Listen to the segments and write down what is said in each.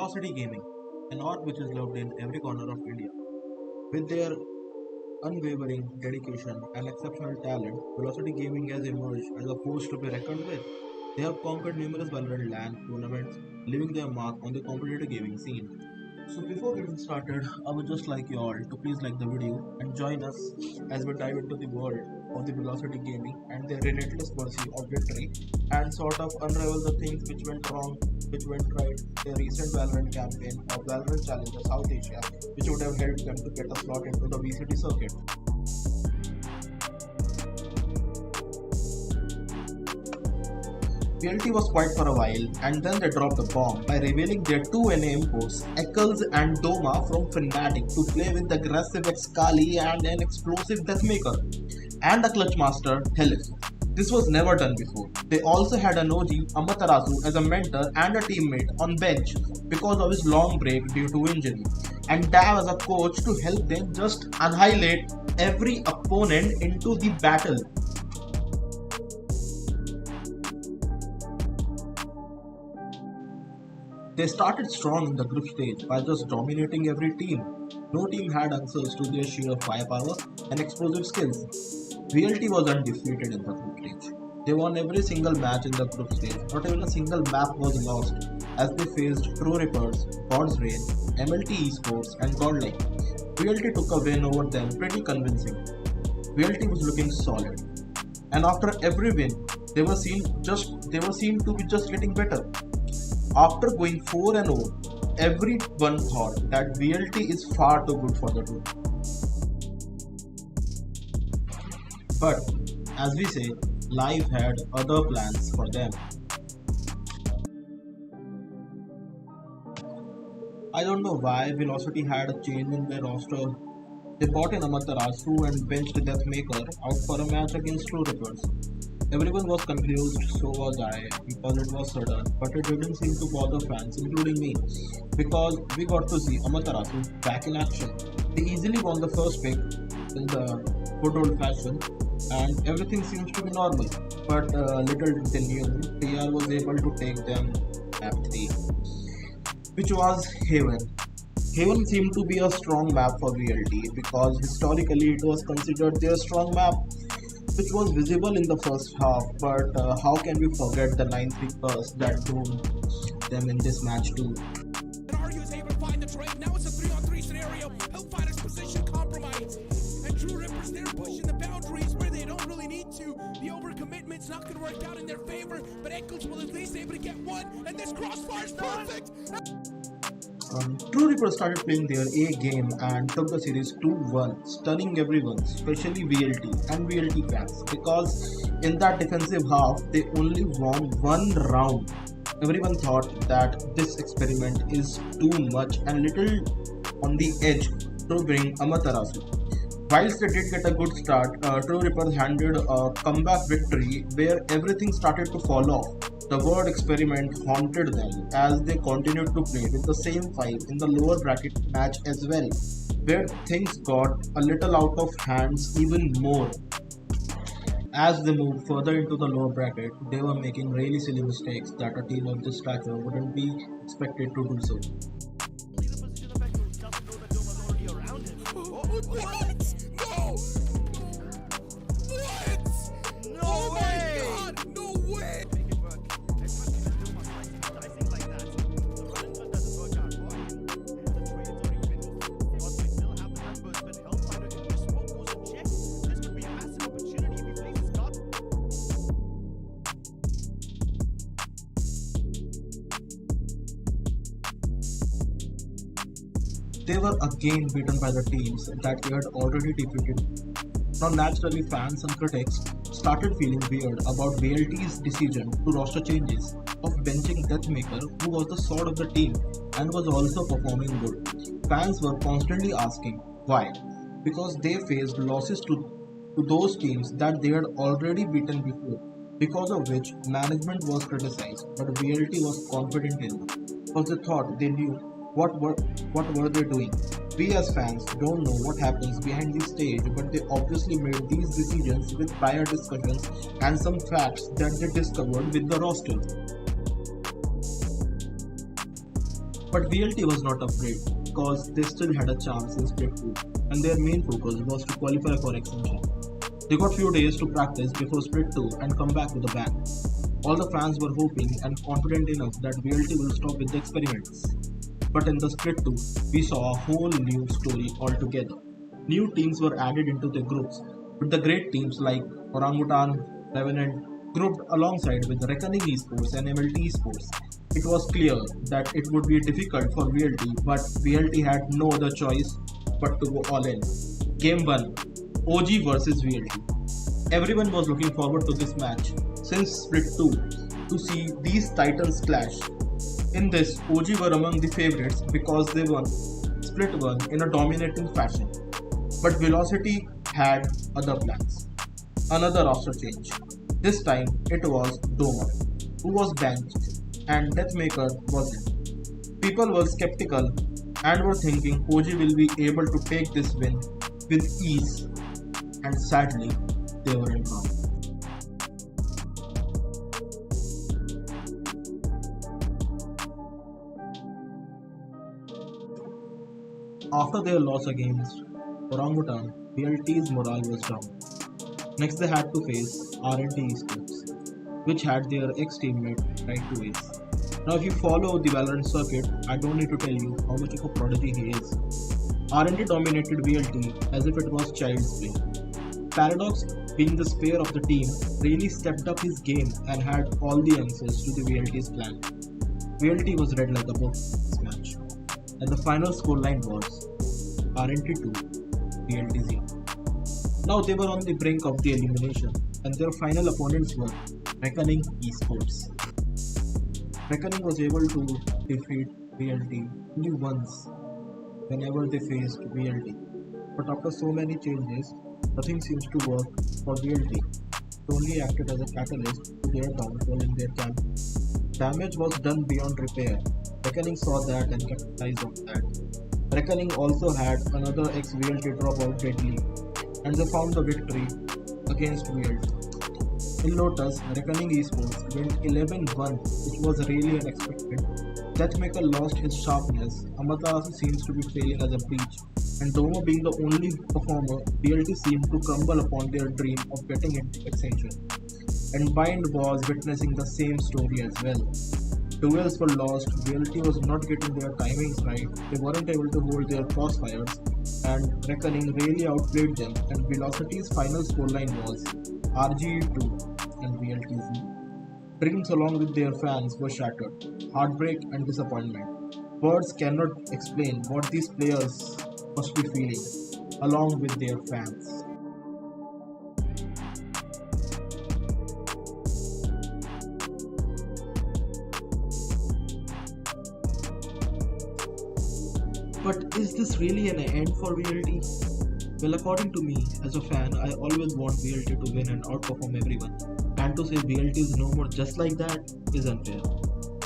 Velocity Gaming, an art which is loved in every corner of India. With their unwavering dedication and exceptional talent, Velocity Gaming has emerged as a force to be reckoned with. They have conquered numerous Valorant LAN tournaments, leaving their mark on the competitive gaming scene. So before getting started, I would just like you all to please like the video and join us as we dive into the world of the Velocity Gaming and their relentless pursuit of victory and sort of unravel the things which went wrong, which went right, their recent Valorant campaign of Valorant Challenger South Asia, which would have helped them to get a slot into the VCT circuit. VLT was quiet for a while and then they dropped the bomb by revealing their two NA imports, Eccles and Doma from Fnatic to play with the aggressive Excali and an explosive Deathmaker, and the clutch master Helif. This was never done before. They also had an OG Amaterasu as a mentor and a teammate on bench because of his long break due to injury, and Dav as a coach to help them just annihilate every opponent into the battle. They started strong in the group stage by just dominating every team. No team had answers to their sheer firepower and explosive skills. VLT was undefeated in the group stage. They won every single match in the group stage. Not even a single map was lost as they faced True Rippers, God's Reign, MLT esports and Godlike. VLT took a win over them pretty convincing. VLT was looking solid. And after every win, they were seen to be just getting better. After going 4-0, everyone thought that VLT is far too good for the tour. But, as we say, life had other plans for them. I don't know why Velocity had a change in their roster. They bought in Amaterasu and benched Deathmaker out for a match against True Rippers. Everyone was confused, so was I, because it was sudden, but it didn't seem to bother fans, including me, because we got to see Amaterasu back in action. They easily won the first pick in the good old fashion, and everything seems to be normal, but little did they knew, TR was able to take them map 3, which was Haven. Haven seemed to be a strong map for VLT, because historically it was considered their strong map, which was visible in the first half, but how can we forget the 9-3 curse that doomed them in this match too. Argues Haven find the trade. Now it's a 3-on-3 scenario. Hellfighter's position compromised. And True Rippers, they're pushing the boundaries where they don't really need to. The overcommitment's not going to work out in their favor, but Eccles will at least able to get one, and this crossfire's perfect! True Reapers started playing their A game and took the series 2-1, stunning everyone, especially VLT and VLT fans, because in that defensive half, they only won one round. Everyone thought that this experiment is too much and little on the edge to bring Amaterasu. Whilst they did get a good start, True Reapers handed a comeback victory where everything started to fall off. The word experiment haunted them as they continued to play with the same 5 in the lower bracket match as well, where things got a little out of hands even more. As they moved further into the lower bracket, they were making really silly mistakes that a team of this stature wouldn't be expected to do so. What? No! What? Oh my god! No way! They were again beaten by the teams that they had already defeated. Now naturally fans and critics started feeling weird about VLT's decision to roster changes of benching Deathmaker, who was the sword of the team and was also performing good. Fans were constantly asking why, because they faced losses to those teams that they had already beaten before, because of which management was criticized, but VLT was confident in them, because they thought they knew what were they doing. We as fans don't know what happens behind the stage, but they obviously made these decisions with prior discussions and some facts that they discovered with the roster. But VLT was not afraid because they still had a chance in Split 2 and their main focus was to qualify for expansion. They got few days to practice before Split 2 and come back with a bang. All the fans were hoping and confident enough that VLT will stop with the experiments. But in the Split 2, we saw a whole new story altogether. New teams were added into the groups, with the great teams like Orangutan, Revenant, grouped alongside with Reckoning Esports and MLT Esports. It was clear that it would be difficult for VLT, but VLT had no other choice but to go all in. Game 1, OG versus VLT. Everyone was looking forward to this match since Split 2 to see these titans clash. In this, OG were among the favorites because they won Split 1 in a dominating fashion. But Velocity had other plans. Another roster change. This time it was Doma, who was benched, and Deathmaker wasn't. People were skeptical and were thinking OG will be able to take this win with ease, and sadly, they weren't wrong. After their loss against Orangutan, VLT's morale was down. Next they had to face R&D Esports, which had their ex-teammate Right to Ace. Now if you follow the Valorant circuit, I don't need to tell you how much of a prodigy he is. R&D dominated VLT as if it was child's play. Paradox, being the spare of the team, really stepped up his game and had all the answers to the VLT's plan. VLT was read like a book this match, and the final scoreline was R&D 2, VLT 0. Now they were on the brink of the elimination, and their final opponents were Reckoning Esports. Reckoning was able to defeat VLT only once whenever they faced VLT. But after so many changes, nothing seems to work for VLT. It only acted as a catalyst to their downfall in their camp. Damage was done beyond repair. Reckoning saw that and capitalized on that. Reckoning also had another ex-VLT dropout deadly, and they found the victory against VLT. In Lotus, Reckoning Esports went 11-1, which was really unexpected. Deathmaker lost his sharpness, Amaterasu seems to be failing as a breach, and Doma being the only performer, VLT seemed to crumble upon their dream of getting into Extension. And Bind was witnessing the same story as well. Duels were lost, VLT was not getting their timings right, they weren't able to hold their crossfires, and Reckoning really outplayed them, and Velocity's final scoreline was RGE2 and VLT 0. Dreams along with their fans were shattered, heartbreak and disappointment. Words cannot explain what these players must be feeling, along with their fans. But is this really an end for VLT? Well, according to me, as a fan, I always want VLT to win and outperform everyone. And to say VLT is no more just like that is unfair.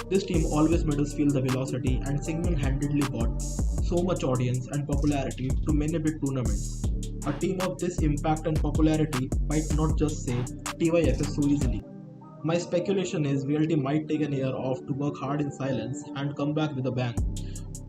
This team always made us feel the velocity and single-handedly brought so much audience and popularity to many big tournaments. A team of this impact and popularity might not just say TYFS so easily. My speculation is VLT might take an year off to work hard in silence and come back with a bang.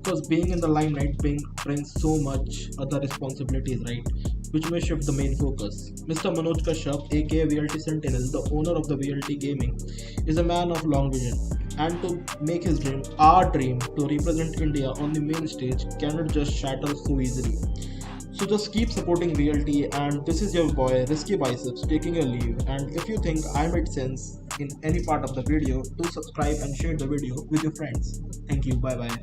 Because being in the limelight brings so much other responsibilities, right? Which may shift the main focus. Mr. Manoj Kashyap, aka VLT Sentinel, the owner of the VLT Gaming, is a man of long vision. And to make his dream, our dream, to represent India on the main stage cannot just shatter so easily. So just keep supporting VLT, and this is your boy Risky Biceps taking a leave. And if you think I made sense in any part of the video, do subscribe and share the video with your friends. Thank you, bye bye.